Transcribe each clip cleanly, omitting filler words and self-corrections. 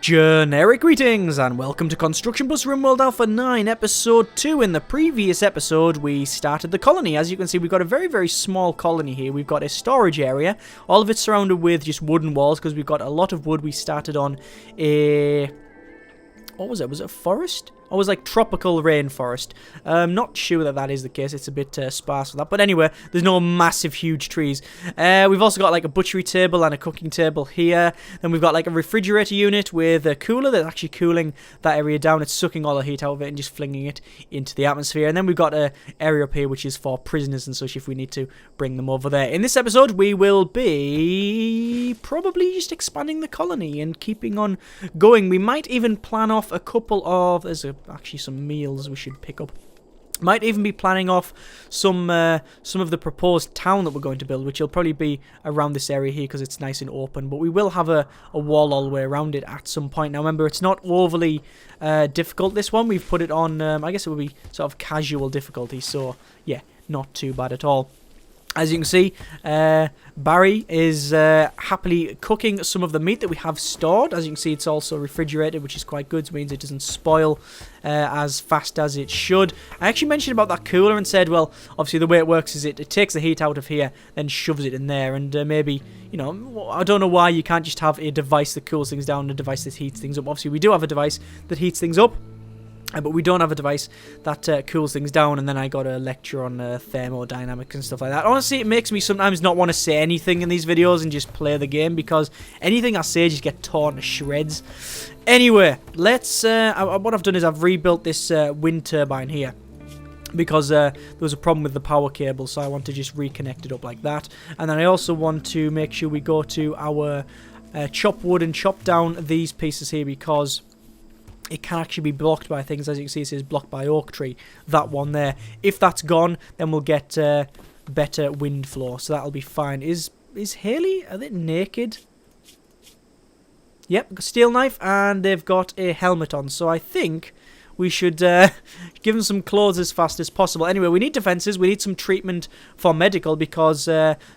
Generic greetings and welcome to Construction Bus Rimworld Alpha 9 episode 2. In the previous episode we started the colony. As you can see, we've got a very small colony here. We've got a storage area, all of it surrounded with just wooden walls because we've got a lot of wood. We started on a... what was it? Was it a forest? Or was it like tropical rainforest? Not sure that that is the case. It's a bit sparse with that. But anyway, there's no massive, huge trees. We've also got like a butchery table and a cooking table here. Then we've got like a refrigerator unit with a cooler that's actually cooling that area down. It's sucking all the heat out of it and just flinging it into the atmosphere. And then we've got an area up here which is for prisoners and such if we need to bring them over there. In this episode, we will be probably just expanding the colony and keeping on going. We might even plan off a couple of... there's actually some meals we should pick up. Might even be planning off some of the proposed town that we're going to build, which will probably be around this area here because it's nice and open. But we will have a wall all the way around it at some point. Now remember, it's not overly difficult, this one. We've put it on, I guess it would be sort of casual difficulty. So yeah, not too bad at all. As you can see, Barry is happily cooking some of the meat that we have stored. As you can see, it's also refrigerated, which is quite good. It means it doesn't spoil as fast as it should. I actually mentioned about that cooler and said, well, obviously the way it works is it takes the heat out of here, then shoves it in there. And maybe, you know, I don't know why you can't just have a device that cools things down and a device that heats things up. Obviously, we do have a device that heats things up. But we don't have a device that cools things down, and then I got a lecture on thermodynamics and stuff like that. Honestly, it makes me sometimes not want to say anything in these videos and just play the game, because anything I say just get torn to shreds. Anyway, let's... what I've done is I've rebuilt this wind turbine here, because there was a problem with the power cable, so I want to just reconnect it up like that. And then I also want to make sure we go to our chop wood and chop down these pieces here, because... it can actually be blocked by things. As you can see, it says blocked by oak tree. That one there. If that's gone, then we'll get better wind flow. So that'll be fine. Is Haley? Are they naked? Yep, got a steel knife, and they've got a helmet on. So I think we should give them some clothes as fast as possible. Anyway, we need defenses. We need some treatment for medical, because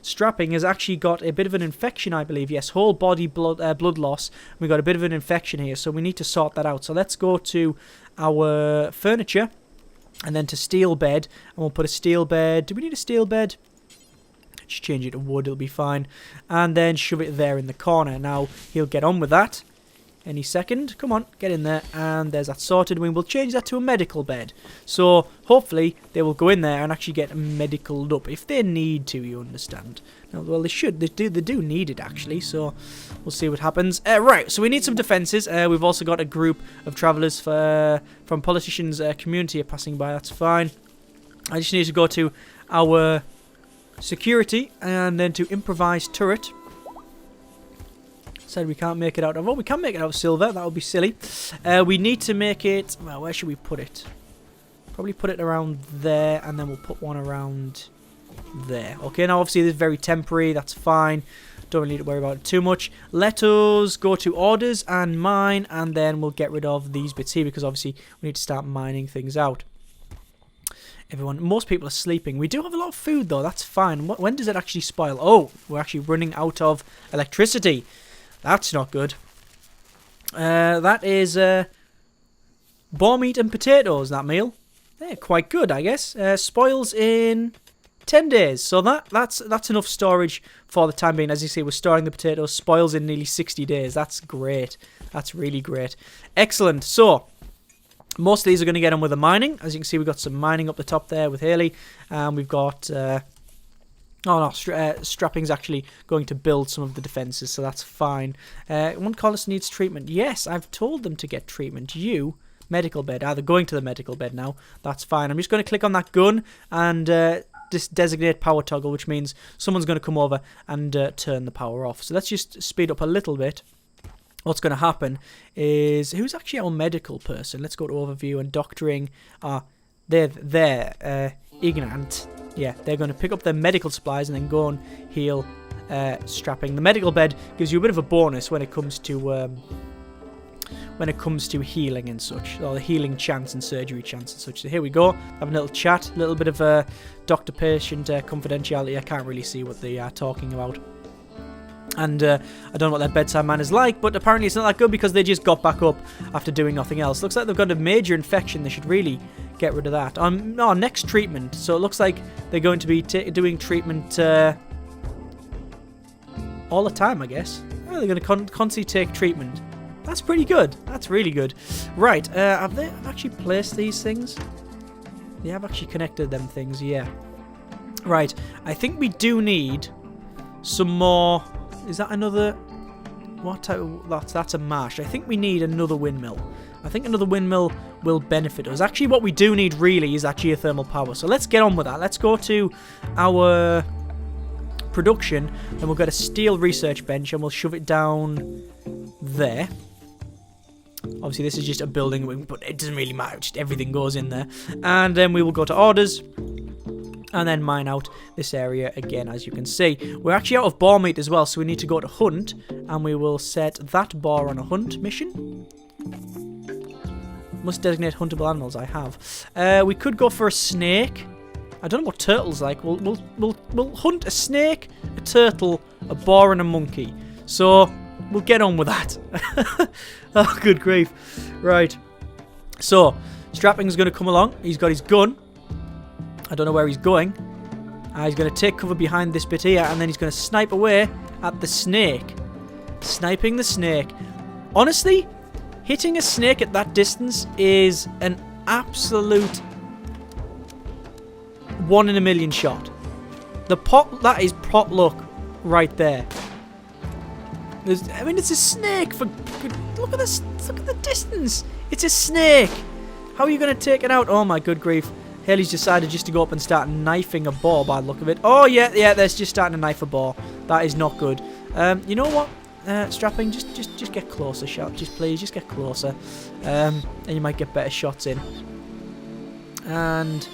Strapping has actually got a bit of an infection, I believe. Yes, whole body blood loss. We've got a bit of an infection here, so we need to sort that out. So let's go to our furniture, and then to steel bed. And we'll put a steel bed. Do we need a steel bed? Just change it to wood, it'll be fine. And then shove it there in the corner. Now, he'll get on with that any second. Come on, get in there. And there's that sorted. We will change that to a medical bed. So hopefully they will go in there and actually get medicaled up if they need to, you understand. Now, well, they should. They do need it, actually. So we'll see what happens. Right, so we need some defenses. We've also got a group of travellers from politicians' community are passing by. That's fine. I just need to go to our security and then to improvised turret. Said we can't make it out of... oh, we can make it out of silver. That would be silly. We need to make it... well, where should we put it? Probably put it around there, and then we'll put one around there. Okay, now obviously this is very temporary. That's fine. Don't really need to worry about it too much. Let us go to orders and mine, and then we'll get rid of these bits here, because obviously we need to start mining things out. Most people are sleeping. We do have a lot of food, though. That's fine. When does it actually spoil? Oh, we're actually running out of electricity. That's not good. That is boar meat and potatoes, that meal. They're quite good, I guess. Spoils in 10 days. So that's enough storage for the time being. As you see, we're storing the potatoes. Spoils in nearly 60 days. That's great. That's really great. Excellent. So, most of these are going to get on with the mining. As you can see, we've got some mining up the top there with Haley. And we've got... oh no, Strapping's actually going to build some of the defences, so that's fine. One colonist needs treatment. Yes, I've told them to get treatment. You, medical bed. They're going to the medical bed now. That's fine. I'm just going to click on that gun and just designate power toggle, which means someone's going to come over and turn the power off. So let's just speed up a little bit. What's going to happen is... who's actually our medical person? Let's go to overview and doctoring. They're there. Ignorant. Yeah, they're going to pick up their medical supplies and then go and heal Strapping. The medical bed gives you a bit of a bonus when it comes to healing and such, or the healing chance and surgery chance and such. So here we go, having a little chat, a little bit of doctor-patient confidentiality. I can't really see what they are talking about. And I don't know what their bedside manner's like, but apparently it's not that good because they just got back up after doing nothing else. Looks like they've got a major infection. They should really get rid of that. No, next treatment. So it looks like they're going to be doing treatment all the time, I guess. Oh, they're going to constantly take treatment. That's pretty good. That's really good. Right, have they actually placed these things? They have actually connected them things, yeah. Right, I think we do need some more... Is that another... What type of... That's a marsh. I think we need another windmill. I think another windmill will benefit us. Actually, what we do need really is that geothermal power. So let's get on with that. Let's go to our production, and we'll get a steel research bench, and we'll shove it down there. Obviously, this is just a building, but it doesn't really matter. Just everything goes in there. And then we will go to orders, and then mine out this area again, as you can see. We're actually out of boar meat as well, so we need to go to hunt, and we will set that boar on a hunt mission. Must designate huntable animals. I have. We could go for a snake. I don't know what turtle's like. We'll hunt a snake, a turtle, a boar, and a monkey. So we'll get on with that. Oh, good grief! Right. So Strapping's going to come along. He's got his gun. I don't know where he's going. He's going to take cover behind this bit here, and then he's going to snipe away at the snake. Sniping the snake. Honestly, hitting a snake at that distance is an absolute 1 in a million shot. That is pot luck right there. I mean, it's a snake. Look at this. Look at the distance. It's a snake. How are you going to take it out? Oh my good grief. Haley's decided just to go up and start knifing a boar by the look of it. Oh yeah, they're just starting to knife a boar. That is not good. You know what? Strapping, just get closer, shot. Please, just get closer. And you might get better shots in. And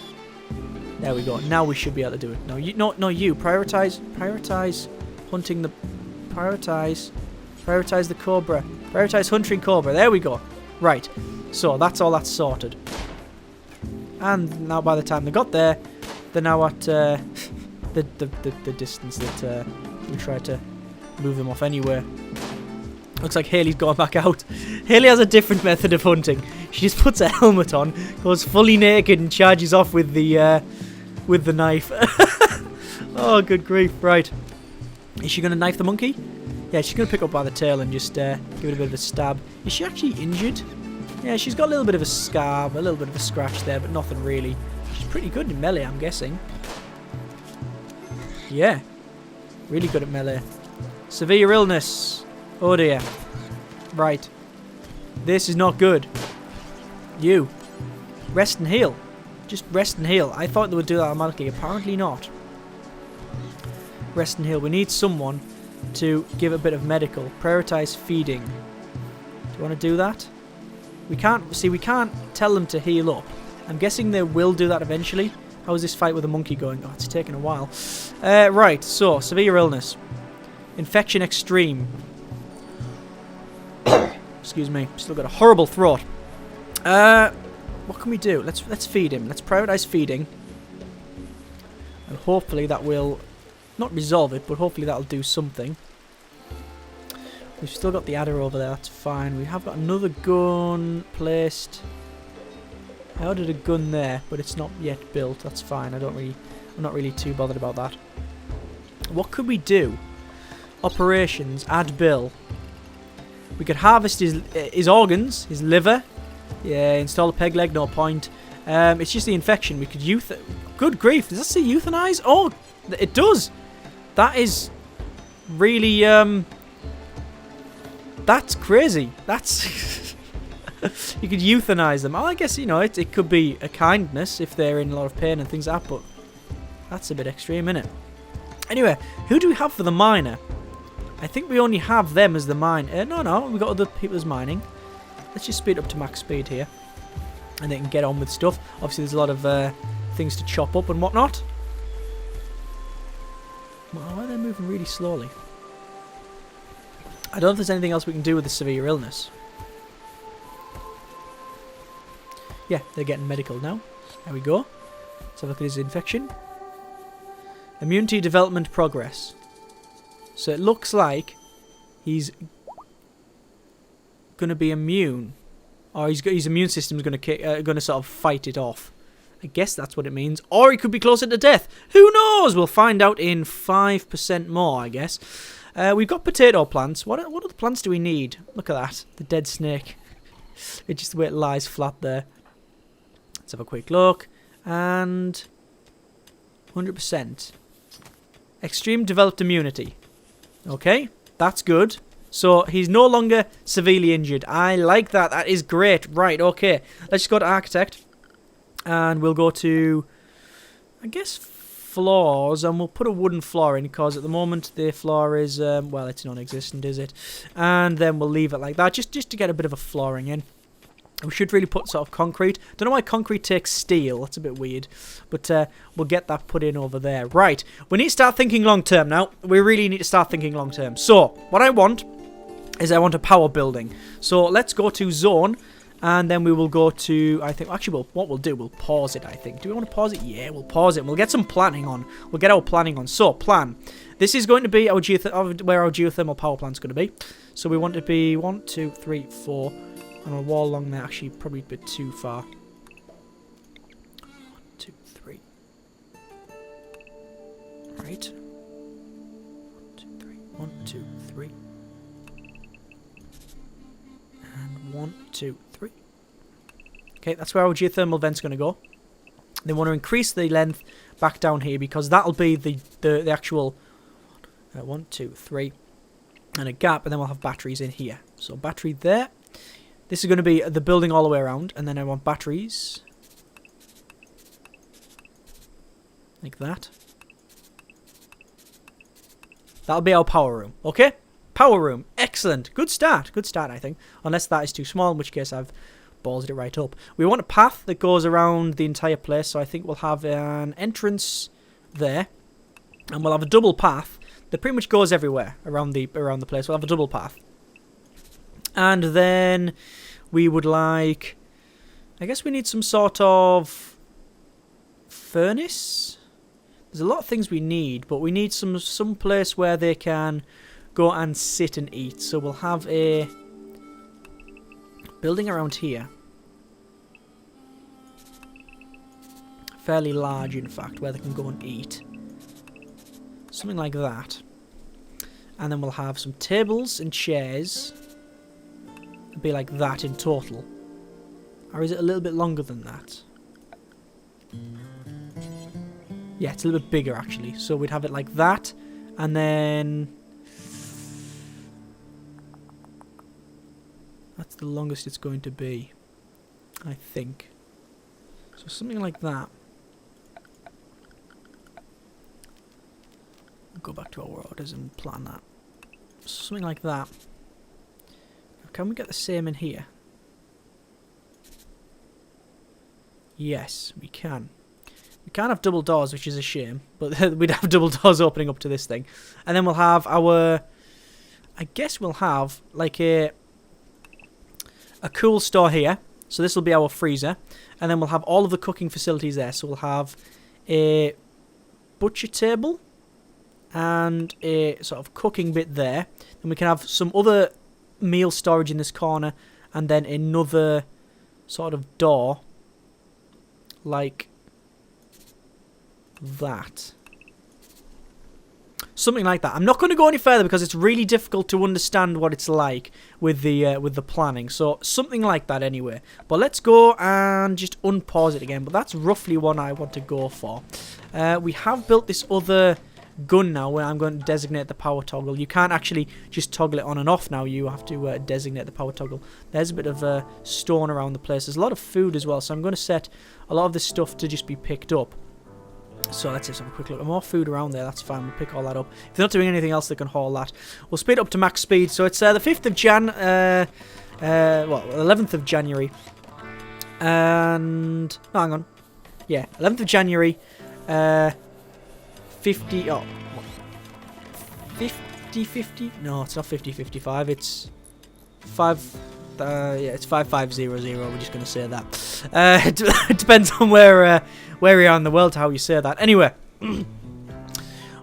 there we go. Now we should be able to do it. No, you. Prioritize hunting the. Prioritize the cobra. Prioritize hunting cobra. There we go. Right. So that's all that's sorted. And now by the time they got there, they're now at the distance that we tried to move them off anywhere. Looks like Haley's gone back out. Haley has a different method of hunting. She just puts a helmet on, goes fully naked, and charges off with the knife. Oh, good grief! Right, is she gonna knife the monkey? Yeah, she's gonna pick up by the tail and just give it a bit of a stab. Is she actually injured? Yeah, she's got a little bit of a scar, a little bit of a scratch there, but nothing really. She's pretty good in melee, I'm guessing. Yeah, really good at melee. Severe illness. Oh dear. Right. This is not good. You. Rest and heal. Just rest and heal. I thought they would do that automatically. Apparently not. Rest and heal. We need someone to give a bit of medical. Prioritize feeding. Do you want to do that? We can't tell them to heal up. I'm guessing they will do that eventually. How is this fight with a monkey going? Oh, it's taken a while. Right, so, severe illness. Infection extreme. Excuse me, still got a horrible throat. What can we do? Let's feed him. Let's prioritize feeding. And hopefully that will not resolve it, but hopefully that'll do something. We've still got the adder over there, that's fine. We have got another gun placed. I ordered a gun there, but it's not yet built. That's fine. I'm not really too bothered about that. What could we do? Operations, add bill. We could harvest his organs, his liver. Yeah, install a peg leg, no point. It's just the infection. We could good grief, does that say euthanize? Oh, it does. That is really, that's crazy. That's... You could euthanize them. Oh, I guess, you know, it could be a kindness if they're in a lot of pain and things like that, but that's a bit extreme, isn't it? Anyway, who do we have for the miner? I think we only have them as the mine. No, we've got other people as mining. Let's just speed up to max speed here. And they can get on with stuff. Obviously, there's a lot of things to chop up and whatnot. Why are they moving really slowly? I don't know if there's anything else we can do with the severe illness. Yeah, they're getting medical now. There we go. Let's have a look at his infection. Immunity development progress. So it looks like he's going to be immune. Or his immune system's going to sort of fight it off. I guess that's what it means. Or he could be closer to death. Who knows? We'll find out in 5% more, I guess. We've got potato plants. What other plants do we need? Look at that. The dead snake. It's just the way it lies flat there. Let's have a quick look. And 100%. Extreme developed immunity. Okay, that's good. So he's no longer severely injured. I like that. That is great. Right, okay. Let's just go to architect. And we'll go to, I guess, floors. And we'll put a wooden floor in because at the moment the floor is, well, it's non-existent, is it? And then we'll leave it like that just to get a bit of a flooring in. We should really put sort of concrete. Don't know why concrete takes steel. That's a bit weird. But we'll get that put in over there. Right. We need to start thinking long term now. We really need to start thinking long term. So, what I want is I want a power building. So, let's go to zone. And then we will go to, I think, actually, what we'll do, we'll pause it, I think. Do we want to pause it? Yeah, we'll pause it. And we'll get some planning on. We'll get our planning on. So, plan. This is going to be our where our geothermal power plant's going to be. So, we want to be 1, 2, 3, 4... And a wall along there, actually, probably a bit too far. 1, 2, 3. Right. 1, 2, 3. 1, 2, 3. And 1, 2, 3. Okay, that's where our geothermal vent's going to go. They want to increase the length back down here because that'll be the actual 1, 2, 3. And a gap, and then we'll have batteries in here. So battery there. This is going to be the building all the way around. And then I want batteries. Like that. That'll be our power room. Okay? Power room. Excellent. Good start. Good start, I think. Unless that is too small, in which case I've ballsed it right up. We want a path that goes around the entire place. So I think we'll have an entrance there. And we'll have a double path that pretty much goes everywhere around the place. We'll have a double path. And then we would like, I guess we need some sort of furnace. There's a lot of things we need, but we need some place where they can go and sit and eat. So we'll have a building around here. Fairly large, in fact, where they can go and eat. Something like that. And then we'll have some tables and chairs. Be like that in total, or is it a little bit longer than that? Yeah, it's a little bit bigger actually. So we'd have it like that, and then that's the longest it's going to be, I think. So something like that. We'll go back to our orders and plan that. Something like that. Can we get the same in here? Yes, we can. We can't have double doors, which is a shame. But we'd have double doors opening up to this thing. And then we'll have our... I guess we'll have like a cool store here. So this will be our freezer. And then we'll have all of the cooking facilities there. So we'll have a butcher table. And a sort of cooking bit there. And we can have some other... meal storage in this corner, and then another sort of door like that. Something like that. I'm not going to go any further because it's really difficult to understand what it's like with the planning. So something like that anyway. But let's go and just unpause it again. But that's roughly what I want to go for. We have built this other gun now where I'm going to designate the power toggle. You can't actually just toggle it on and off now. You have to designate the power toggle. There's a bit of stone around the place. There's a lot of food as well, so I'm going to set a lot of this stuff to just be picked up. So let's just have a quick look. More food around there, that's fine. We'll pick all that up. If they're not doing anything else, they can haul that. We'll speed up to max speed. So it's the 5th of Jan, well, 11th of January. And, no, hang on. Yeah, 11th of January, 50, oh, what? 50? No, it's not 50-55, it's 5, yeah, it's 5500, we're just going to say that. It depends on where you are in the world, how you say that. Anyway,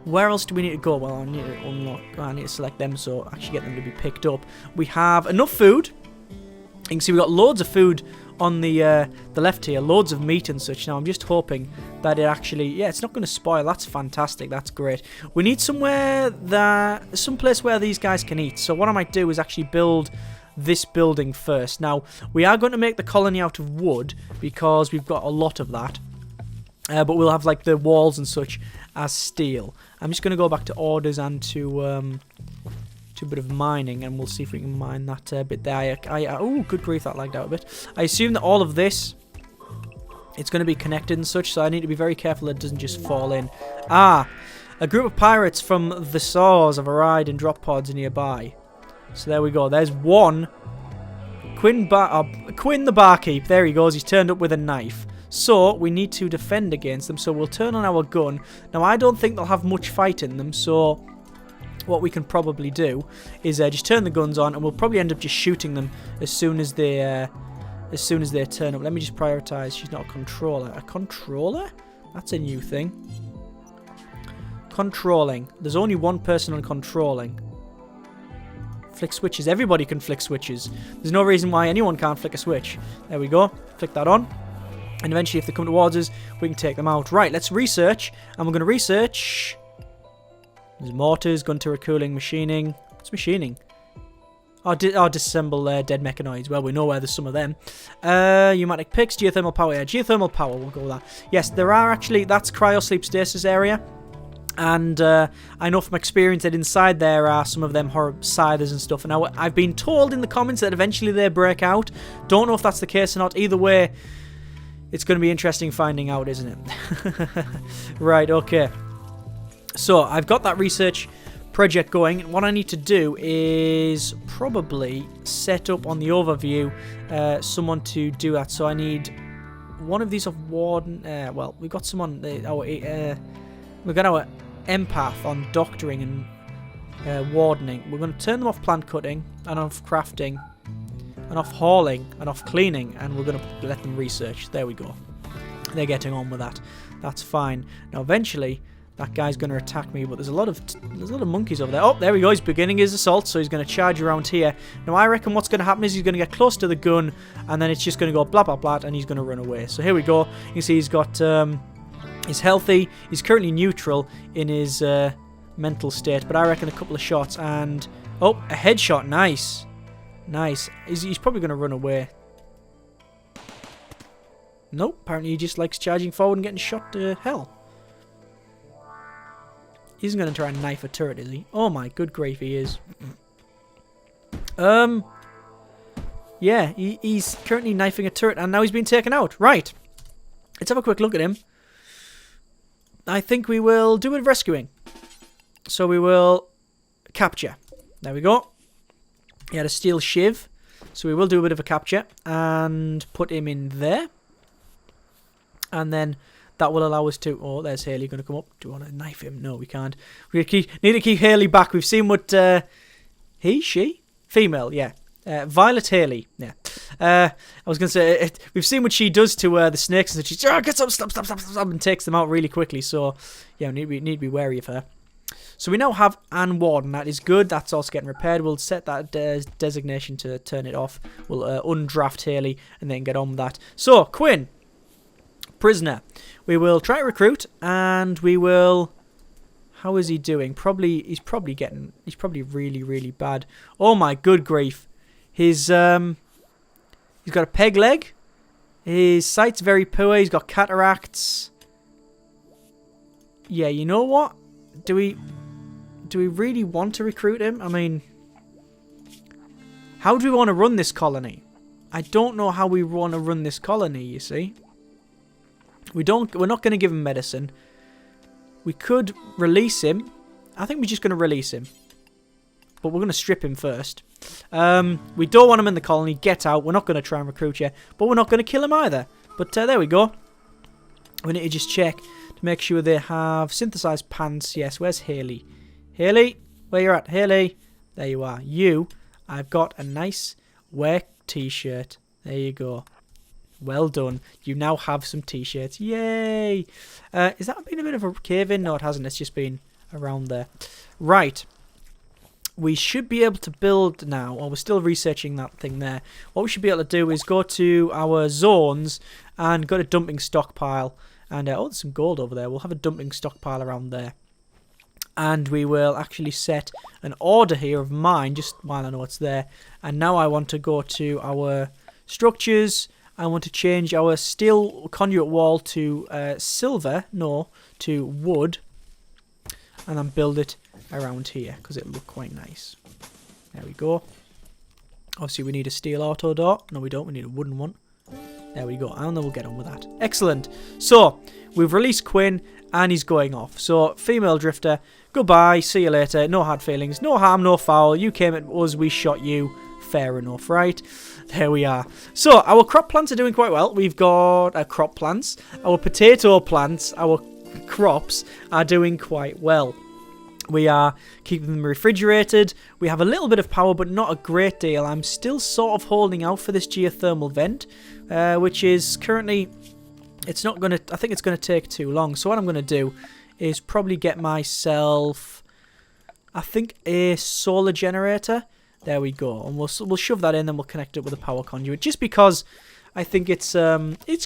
Where else do we need to go? Well, I need to unlock. I need to select them, so actually get them to be picked up. We have enough food. You can see we've got loads of food on the left here, loads of meat and such. Now I'm just hoping that it actually, yeah, it's not going to spoil. That's fantastic. That's great. We need someplace where these guys can eat. So what I might do is actually build this building first. Now we are going to make the colony out of wood because we've got a lot of that, but we'll have like the walls and such as steel. I'm just going to go back to orders and to a bit of mining, and we'll see if we can mine that bit there. Oh, good grief, that lagged out a bit. I assume that all of this, it's going to be connected and such, so I need to be very careful that it doesn't just fall in. Ah, a group of pirates from the Saws have arrived in drop pods nearby. So there we go. There's one. Quinn the barkeep. There he goes. He's turned up with a knife. So we need to defend against them. So we'll turn on our gun. Now I don't think they'll have much fight in them, so what we can probably do is just turn the guns on, and we'll probably end up just shooting them as soon as they turn up. Let me just prioritize. She's not a controller. A controller? That's a new thing. Controlling. There's only one person on controlling. Flick switches. Everybody can flick switches. There's no reason why anyone can't flick a switch. There we go. Flick that on. And eventually, if they come towards us, we can take them out. Right, let's research. And we're going to research. There's mortars, gun turret cooling, machining. What's machining? Disassemble dead mechanoids. Well, we know where there's some of them. Pneumatic picks, geothermal power. Yeah, geothermal power. We'll go with that. Yes, there are actually. That's cryosleep stasis area. And I know from experience that inside there are some of them horror scythers and stuff. And now I've been told in the comments that eventually they break out. Don't know if that's the case or not. Either way, it's going to be interesting finding out, isn't it? Right, okay. So I've got that research project going. What I need to do is probably set up on the overview someone to do that. So I need one of these of Warden. Well, we've got someone. We've got our empath on doctoring and wardening. We're going to turn them off plant cutting and off crafting and off hauling and off cleaning, and we're going to let them research. There we go. They're getting on with that. That's fine. Now eventually that guy's going to attack me, but there's a lot of monkeys over there. Oh, there we go. He's beginning his assault, so he's going to charge around here. Now I reckon what's going to happen is he's going to get close to the gun, and then it's just going to go blah blah blah, and he's going to run away. So here we go. You can see he's got he's healthy. He's currently neutral in his mental state, but I reckon a couple of shots and oh, a headshot. Nice. Nice. He's probably going to run away. Nope. Apparently he just likes charging forward and getting shot to hell. He isn't going to try and knife a turret, is he? Oh my good grief, he is. Yeah, he's currently knifing a turret, and now he's been taken out. Right. Let's have a quick look at him. I think we will do a bit of rescuing. So we will capture. There we go. He had a steel shiv. So we will do a bit of a capture and put him in there. And then that will allow us to... Oh, there's Haley going to come up. Do we want to knife him? No, we can't. We need to keep Haley back. We've seen what... She? Female, yeah. Violet Haley, yeah. I was going to say, we've seen what she does to the snakes, and she's, get some, stop, and takes them out really quickly. So, yeah, we need to be wary of her. So we now have Anne Warden. That is good. That's also getting repaired. We'll set that designation to turn it off. We'll undraft Haley and then get on with that. So, Quinn, prisoner. We will try to recruit, and we will... How is he doing? He's probably really, really bad. Oh my good grief. He's got a peg leg. His sight's very poor. He's got cataracts. Yeah, you know what? Do we really want to recruit him? I mean, how do we want to run this colony? I don't know how we want to run this colony, you see. We're not going to give him medicine. We could release him. I think we're just going to release him. But we're going to strip him first. We don't want him in the colony. Get out. We're not going to try and recruit you. But we're not going to kill him either. But there we go. We need to just check to make sure they have synthesized pants. Yes, where's Haley? Haley, where you at? Haley, there you are. I've got a nice work t-shirt. There you go. Well done. You now have some t-shirts. Yay! Is that been a bit of a cave-in? No, it hasn't. It's just been around there. Right. We should be able to build now, or we're still researching that thing there. What we should be able to do is go to our zones and go to dumping stockpile. And, oh, there's some gold over there. We'll have a dumping stockpile around there. And we will actually set an order here of mine, just while I know it's there. And now I want to go to our structures. I want to change our steel conduit wall to silver, no, to wood. And then build it around here, because it'll look quite nice. There we go. Obviously, we need a steel auto door. No, we don't. We need a wooden one. There we go. And then we'll get on with that. Excellent. So, we've released Quinn, and he's going off. So, female drifter, goodbye. See you later. No hard feelings. No harm, no foul. You came at us. We shot you. Fair enough, right? There we are. So, our crop plants are doing quite well. We've got our crop plants. Our potato plants, our crops are doing quite well. We are keeping them refrigerated. We have a little bit of power, but not a great deal. I'm still sort of holding out for this geothermal vent, which is currently, it's not going to, I think it's going to take too long. So what I'm going to do is probably get myself, I think, a solar generator. There we go. And we'll shove that in, then we'll connect it with a power conduit. Just because I think it's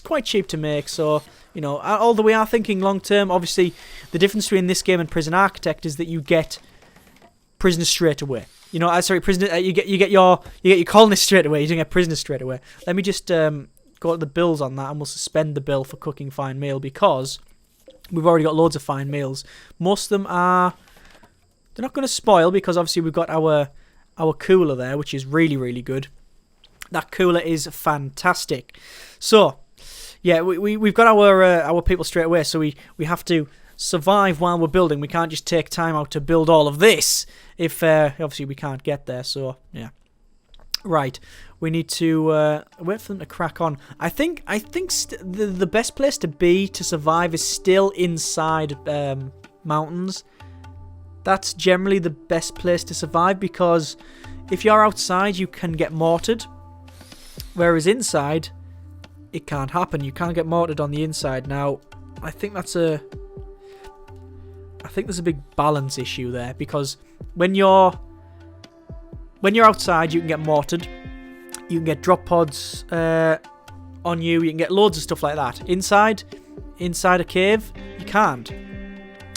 quite cheap to make, so, you know, although we are thinking long term, obviously, the difference between this game and Prison Architect is that you get prisoners straight away. You know, sorry, prisoner, you get your colonists straight away. You don't get prisoners straight away. Let me just go to the bills on that, and we'll suspend the bill for cooking fine meal because we've already got loads of fine meals. Most of them are, they're not going to spoil because obviously we've got our cooler there, which is really, really good. That cooler is fantastic. So, yeah, we've got our people straight away, so we have to survive while we're building. We can't just take time out to build all of this if obviously we can't get there. So, yeah. Right, we need to wait for them to crack on. I think the best place to be to survive is still inside mountains. That's generally the best place to survive because if you're outside, you can get mortared. Whereas inside, it can't happen. You can't get mortared on the inside. Now, I think there's a big balance issue there because when you're outside, you can get mortared. You can get drop pods on you. You can get loads of stuff like that. Inside a cave, you can't.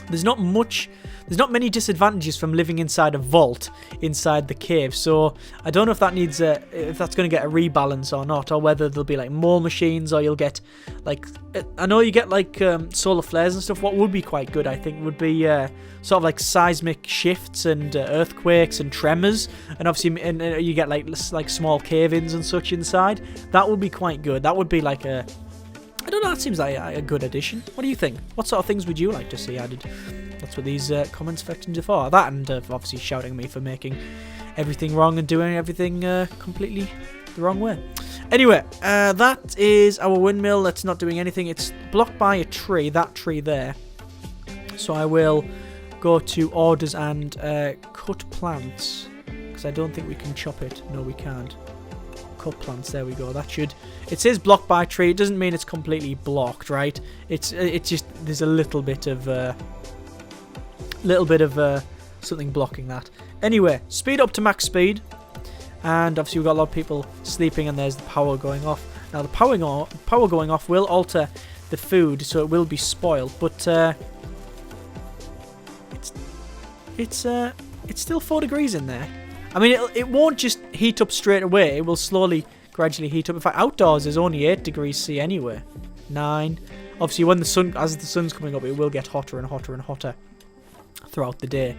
There's not many disadvantages from living inside a vault inside the cave, so I don't know if that needs if that's going to get a rebalance or not, or whether there'll be like more machines, or you'll get like I know you get like solar flares and stuff. What would be quite good, I think, would be sort of like seismic shifts and earthquakes and tremors, and obviously you get like small cave-ins and such inside. That would be quite good. That would be like a, I don't know, that seems like a good addition. What do you think? What sort of things would you like to see added? That's what these comment sections are for. That and obviously shouting at me for making everything wrong and doing everything completely the wrong way. Anyway, that is our windmill. That's not doing anything. It's blocked by a tree, that tree there. So I will go to orders and cut plants. Because I don't think we can chop it. No, we can't. Cut plants, there we go. That should, it says blocked by tree. It doesn't mean it's completely blocked, right? It's just, there's a little bit of something blocking that. Anyway, speed up to max speed, and obviously we've got a lot of people sleeping, and there's the power going off. Now the power going off will alter the food, so it will be spoiled, but it's still 4 degrees in there. I mean, it won't just heat up straight away. It will slowly, gradually heat up. In fact, outdoors is only 8 degrees C anyway. 9. Obviously, when as the sun's coming up, it will get hotter and hotter and hotter throughout the day.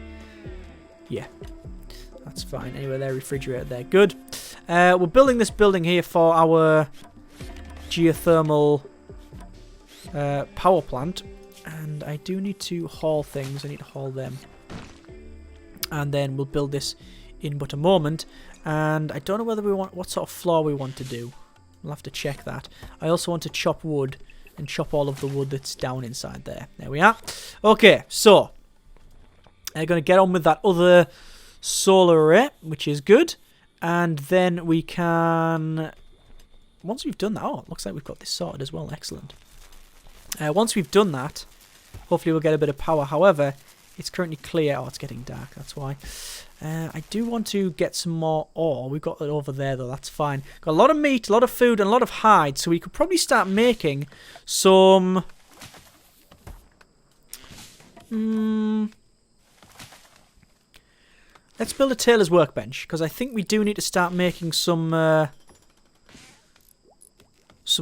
Yeah, that's fine. Anyway, they're refrigerated there. Good. We're building this building here for our geothermal power plant, and I do need to haul things. I need to haul them, and then we'll build this in but a moment. And I don't know whether we want, what sort of floor we want to do. We'll have to check that. I also want to chop wood and chop all of the wood that's down inside there. There we are. Okay, so I'm going to get on with that other solar array, which is good. And then we can, once we've done that, oh, it looks like we've got this sorted as well. Excellent. Once we've done that, hopefully we'll get a bit of power. However, It's currently clear. Oh, it's getting dark. That's why. I do want to get some more ore. We've got it over there, though. That's fine. Got a lot of meat, a lot of food, and a lot of hide. So we could probably start making some... Let's build a tailor's workbench, because I think we do need to start making some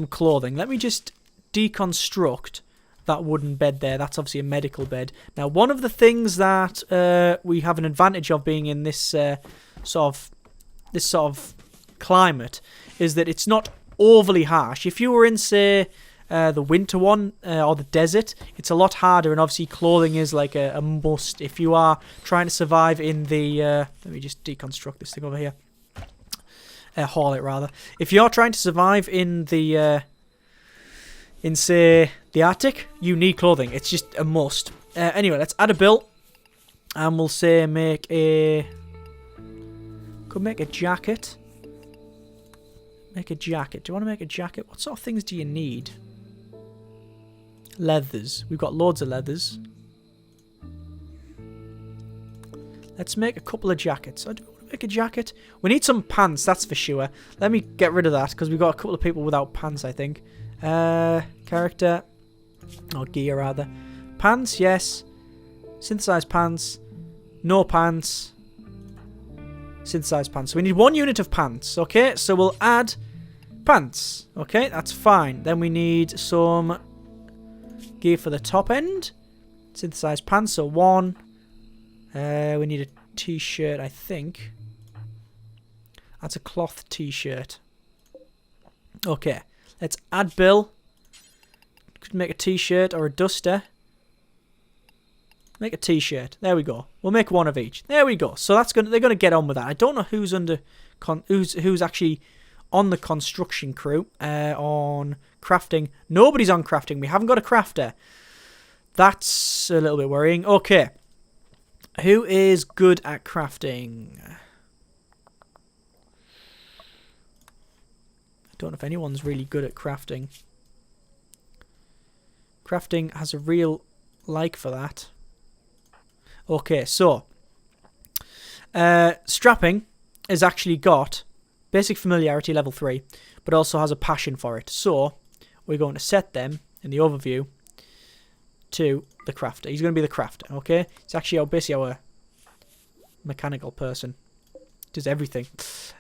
clothing. Let me just deconstruct that wooden bed there. That's obviously a medical bed. Now, one of the things that we have an advantage of being in this sort of climate is that it's not overly harsh. If you were in, say, the winter one or the desert, it's a lot harder, and obviously clothing is like a must if you are trying to survive in the... let me just deconstruct this thing over here. Haul it, rather. If you're trying to survive in the... in, say, the Arctic, you need clothing. It's just a must. Anyway, let's add a bill. And we'll say make a... Could make a jacket. Make a jacket. Do you want to make a jacket? What sort of things do you need? Leathers. We've got loads of leathers. Let's make a couple of jackets. I do want to make a jacket. We need some pants, that's for sure. Let me get rid of that, because we've got a couple of people without pants, I think. Character. Or gear, rather. Pants, yes. Synthesized pants. No pants. Synthesized pants. So we need 1 unit of pants, okay? So we'll add pants. Okay, that's fine. Then we need some gear for the top end. Synthesized pants, so 1. We need a t-shirt, I think. That's a cloth t-shirt. Okay, let's add bill. Could make a t-shirt or a duster. Make a t-shirt. There we go. We'll make 1 of each. There we go. So that's they're gonna get on with that. I don't know who's who's actually on the construction crew. On crafting. Nobody's on crafting. We haven't got a crafter. That's a little bit worrying. Okay. Who is good at crafting? I don't know if anyone's really good at crafting. Crafting has a real like for that. Okay, so strapping has actually got basic familiarity level 3, but also has a passion for it. So we're going to set them in the overview to the crafter. He's going to be the crafter, okay? It's actually basically our mechanical person. Does everything.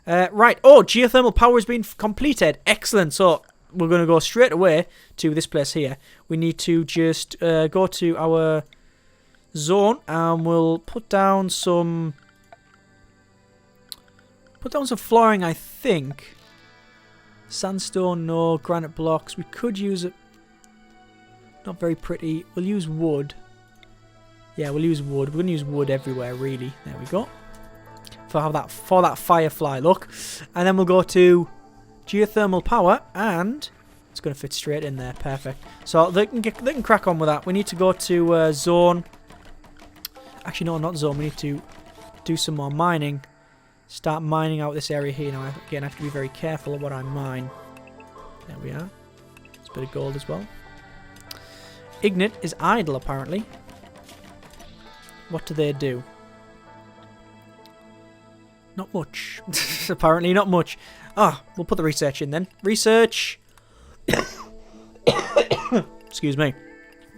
Right. Oh, geothermal power has been completed. Excellent. So we're going to go straight away to this place here. We need to just go to our zone, and we'll put down some flooring, I think. Sandstone, no. Granite blocks. We could use it. Not very pretty. We'll use wood. Yeah, we'll use wood. We're going to use wood everywhere, really. There we go. For that Firefly look. And then we'll go to geothermal power, and it's going to fit straight in there. Perfect. So they can crack on with that. We need to go to zone. Actually, no, not zone. We need to do some more mining. Start mining out this area here. Now, again, I have to be very careful of what I mine. There we are. There's a bit of gold as well. Ignite is idle, apparently. What do they do? Not much. Apparently, not much. Ah, we'll put the research in then. Research. Excuse me.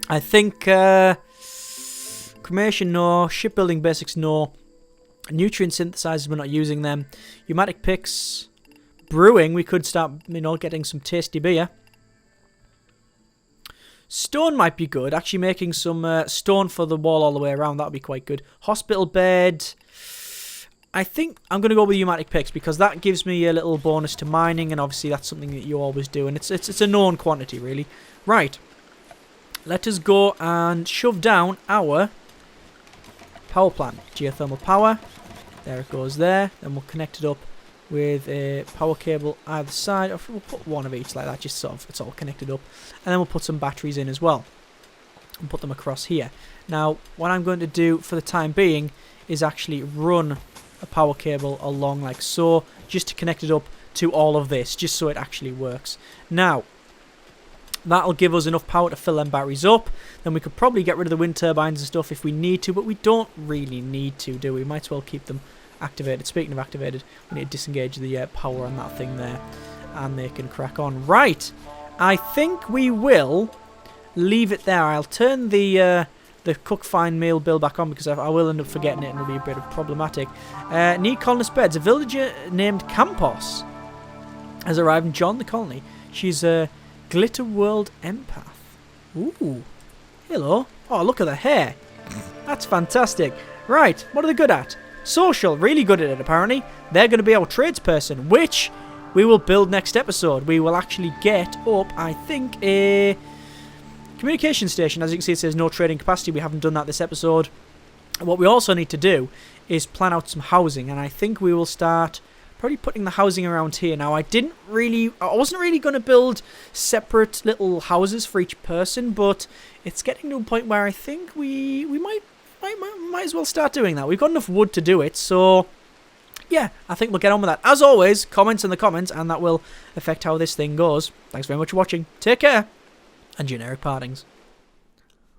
I think cremation, no. Shipbuilding basics, no. Nutrient synthesizers, we're not using them. Pneumatic picks. Brewing, we could start, getting some tasty beer. Stone might be good. Actually making some stone for the wall all the way around, that would be quite good. Hospital bed. I think I'm going to go with pneumatic picks, because that gives me a little bonus to mining, and obviously that's something that you always do, and it's a known quantity, really. Right. Let us go and shove down our power plant. Geothermal power. There it goes there. Then we'll connect it up with a power cable either side. Or we'll put 1 of each like that, just sort of, it's all connected up. And then we'll put some batteries in as well. And put them across here. Now, what I'm going to do for the time being is actually run a power cable along like so, just to connect it up to all of this, just so it actually works. Now, That'll give us enough power to fill them batteries up. Then we could probably get rid of the wind turbines and stuff if we need to, but we don't really need to, do we? Might as well keep them activated. Speaking of activated, we need to disengage the power on that thing there, and they can crack on. Right, I think we will leave it there. I'll turn the cook fine meal bill back on because I will end up forgetting it and it'll be a bit problematic. Need colonist beds. A villager named Campos has arrived and joined the colony. She's a Glitter World empath. Ooh. Hello. Oh, look at the hair. That's fantastic. Right, what are they good at? Social, really good at it apparently. They're going to be our tradesperson, which we will build next episode. We will actually get up, I think, a communication station. As you can see, it says no trading capacity. We haven't done that this episode. What we also need to do is plan out some housing, and I think we will start probably putting the housing around here. Now, I wasn't really going to build separate little houses for each person, but it's getting to a point where I think we might as well start doing that. We've got enough wood to do it, so yeah, I think we'll get on with that. As always, comments in the comments, and that will affect how this thing goes. Thanks very much for watching. Take care, and generic partings.